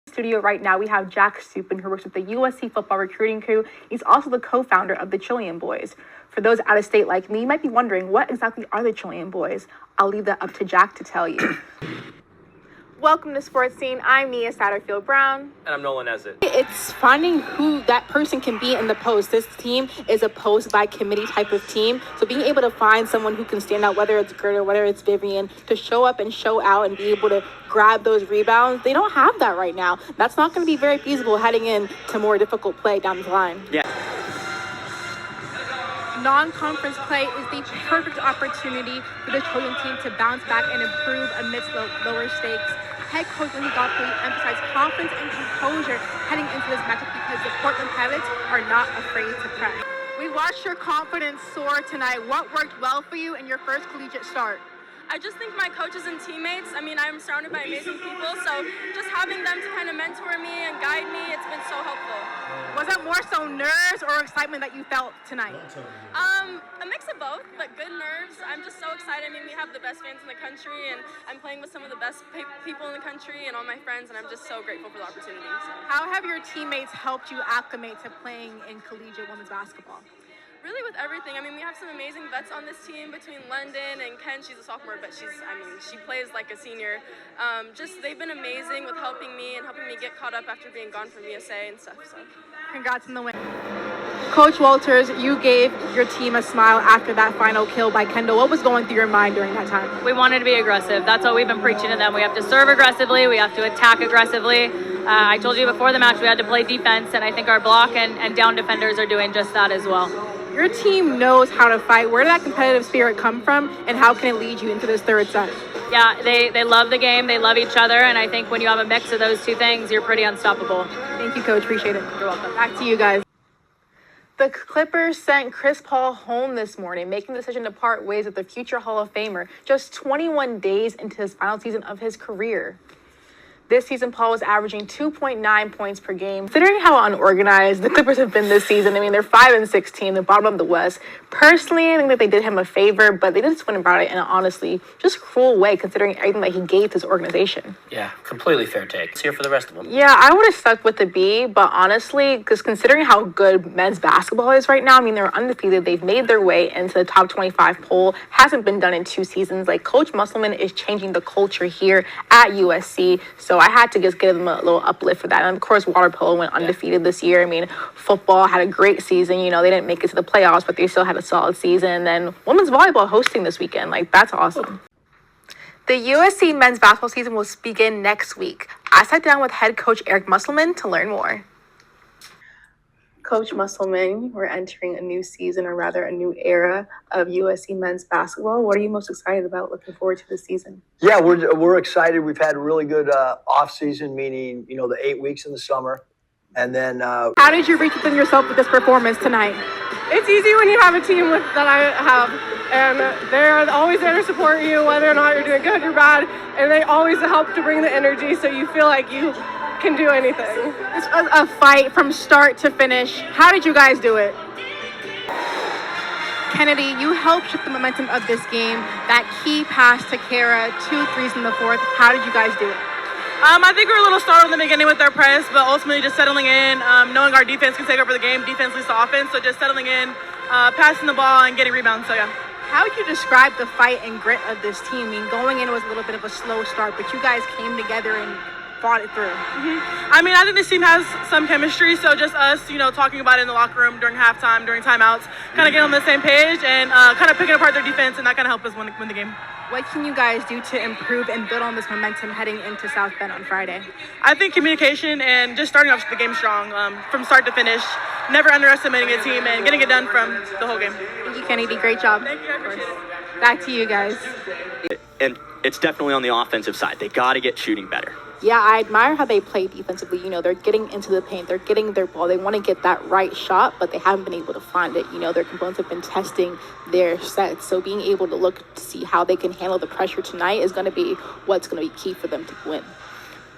Studio right now, we have Jack Supin, who works with the USC football recruiting crew. He's also the co-founder of the Chilean Boys. For those out of state like me, you might be wondering, what exactly are the Chilean Boys? I'll leave that up to Jack to tell you. Welcome to Sports Scene. I'm Mia Satterfield Brown. And I'm Nolan Ezett. It's finding who that person can be in the post. This team is a post by committee type of team. So being able to find someone who can stand out, whether it's Gerda, whether it's Vivian, to show up and show out and be able to grab those rebounds, they don't have that right now. That's not going to be very feasible heading into more difficult play down the line. Yeah. Non-conference play is the perfect opportunity for the Chilean team to bounce back and improve amidst the lower stakes. Head coach Lindsay Godfrey emphasized confidence and composure heading into this matchup because the Portland Pilots are not afraid to press. We watched your confidence soar tonight. What worked well for you in your first collegiate start? I just think my coaches and teammates, I'm surrounded by amazing people, so just having them to kind of mentor me and guide me, it's been so helpful. Was it more so nerves or excitement that you felt tonight? A mix of both, but good nerves. I'm just so excited. We have the best fans in the country, and I'm playing with some of the best people in the country and all my friends, and I'm just so grateful for the opportunity. So. How have your teammates helped you acclimate to playing in collegiate women's basketball? Really with everything. We have some amazing vets on this team between London and Ken. She's a sophomore, but she plays like a senior. They've been amazing with helping me and helping me get caught up after being gone from USA and stuff. So, congrats on the win. Coach Walters, you gave your team a smile after that final kill by Kendall. What was going through your mind during that time? We wanted to be aggressive. That's what we've been preaching to them. We have to serve aggressively. We have to attack aggressively. I told you before the match we had to play defense, and I think our block and down defenders are doing just that as well. Your team knows how to fight. Where did that competitive spirit come from, and how can it lead you into this third set? Yeah, they love the game. They love each other, and I think when you have a mix of those two things, you're pretty unstoppable. Thank you, Coach. Appreciate it. You're welcome. Back to you guys. The Clippers sent Chris Paul home this morning, making the decision to part ways with the future Hall of Famer just 21 days into his final season of his career. This season, Paul was averaging 2.9 points per game. Considering how unorganized the Clippers have been this season, they're 5-16, the bottom of the West. Personally, I think that they did him a favor, but they just went about it in an honestly just cruel way, considering everything that he gave to his organization. Yeah, completely fair take. Let's hear for the rest of them. Yeah, I would have stuck with the B, but honestly, because considering how good men's basketball is right now, they're undefeated. They've made their way into the top 25 poll. Hasn't been done in 2 seasons. Coach Musselman is changing the culture here at USC, so I had to just give them a little uplift for that. And of course, water polo went undefeated this year. Football had a great season. They didn't make it to the playoffs, but they still had a solid season. And then women's volleyball hosting this weekend. That's awesome. The USC men's basketball season will begin next week. I sat down with head coach Eric Musselman to learn more. Coach Musselman, we're entering a new season, or rather a new era of USC men's basketball. What are you most excited about, looking forward to this season? Yeah, we're excited. We've had a really good off season, meaning, the 8 weeks in the summer. And then how did you reach within yourself with this performance tonight? It's easy when you have a team that I have, and they're always there to support you, whether or not you're doing good or bad, and they always help to bring the energy so you feel like you can do anything. This was a fight from start to finish. How did you guys do it? Kennedy, you helped shift the momentum of this game. That key pass to Kara, 2 threes in the fourth. How did you guys do it? I think we were a little startled in the beginning with our press, but ultimately just settling in, knowing our defense can take over the game. Defense leads to offense, so just settling in, passing the ball, and getting rebounds. So, yeah. How would you describe the fight and grit of this team? Going in was a little bit of a slow start, but you guys came together and fought it through. I think this team has some chemistry, so just us, talking about it in the locker room during halftime, during timeouts, kind of getting on the same page and kind of picking apart their defense, and that kind of helped us win the game. What can you guys do to improve and build on this momentum heading into South Bend on Friday? I think communication and just starting off the game strong from start to finish, never underestimating a team and getting it done from the whole game. Thank you, Kennedy. Great job. Thank you. I appreciate it. Back to you guys. And it's definitely on the offensive side. They got to get shooting better. Yeah, I admire how they play defensively. They're getting into the paint. They're getting their ball. They want to get that right shot, but they haven't been able to find it. Their components have been testing their sets. So being able to look to see how they can handle the pressure tonight is going to be what's going to be key for them to win.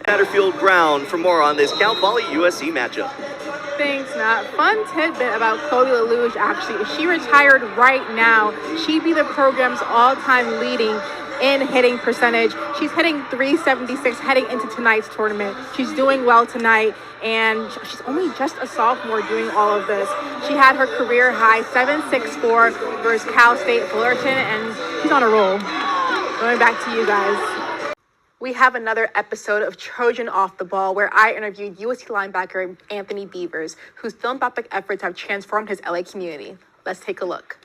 Satterfield Brown for more on this Cal Poly USC matchup. Thanks, Matt. Fun tidbit about Chloe LaLouche, actually. If she retired right now, she'd be the program's all-time leading in hitting percentage. She's hitting .376 heading into tonight's tournament. She's doing well tonight, and she's only just a sophomore doing all of this. She had her career high 7.64 versus Cal State Fullerton, and she's on a roll. Going back to you guys. We have another episode of Trojan Off the Ball where I interviewed USC linebacker Anthony Beavers, whose philanthropic efforts have transformed his LA community. Let's take a look.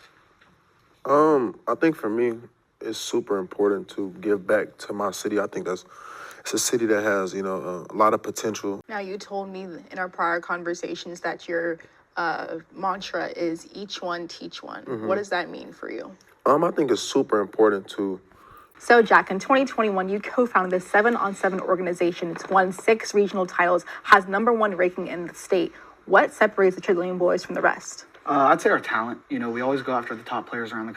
I think for me, it's super important to give back to my city. I think it's a city that has, a lot of potential. Now, you told me in our prior conversations that your mantra is each one, teach one. Mm-hmm. What does that mean for you? I think it's super important to. So, Jack, in 2021, you co-founded the 7-on-7 organization. It's won 6 regional titles, has #1 ranking in the state. What separates the Trillium Boys from the rest? I'd say our talent. We always go after the top players around the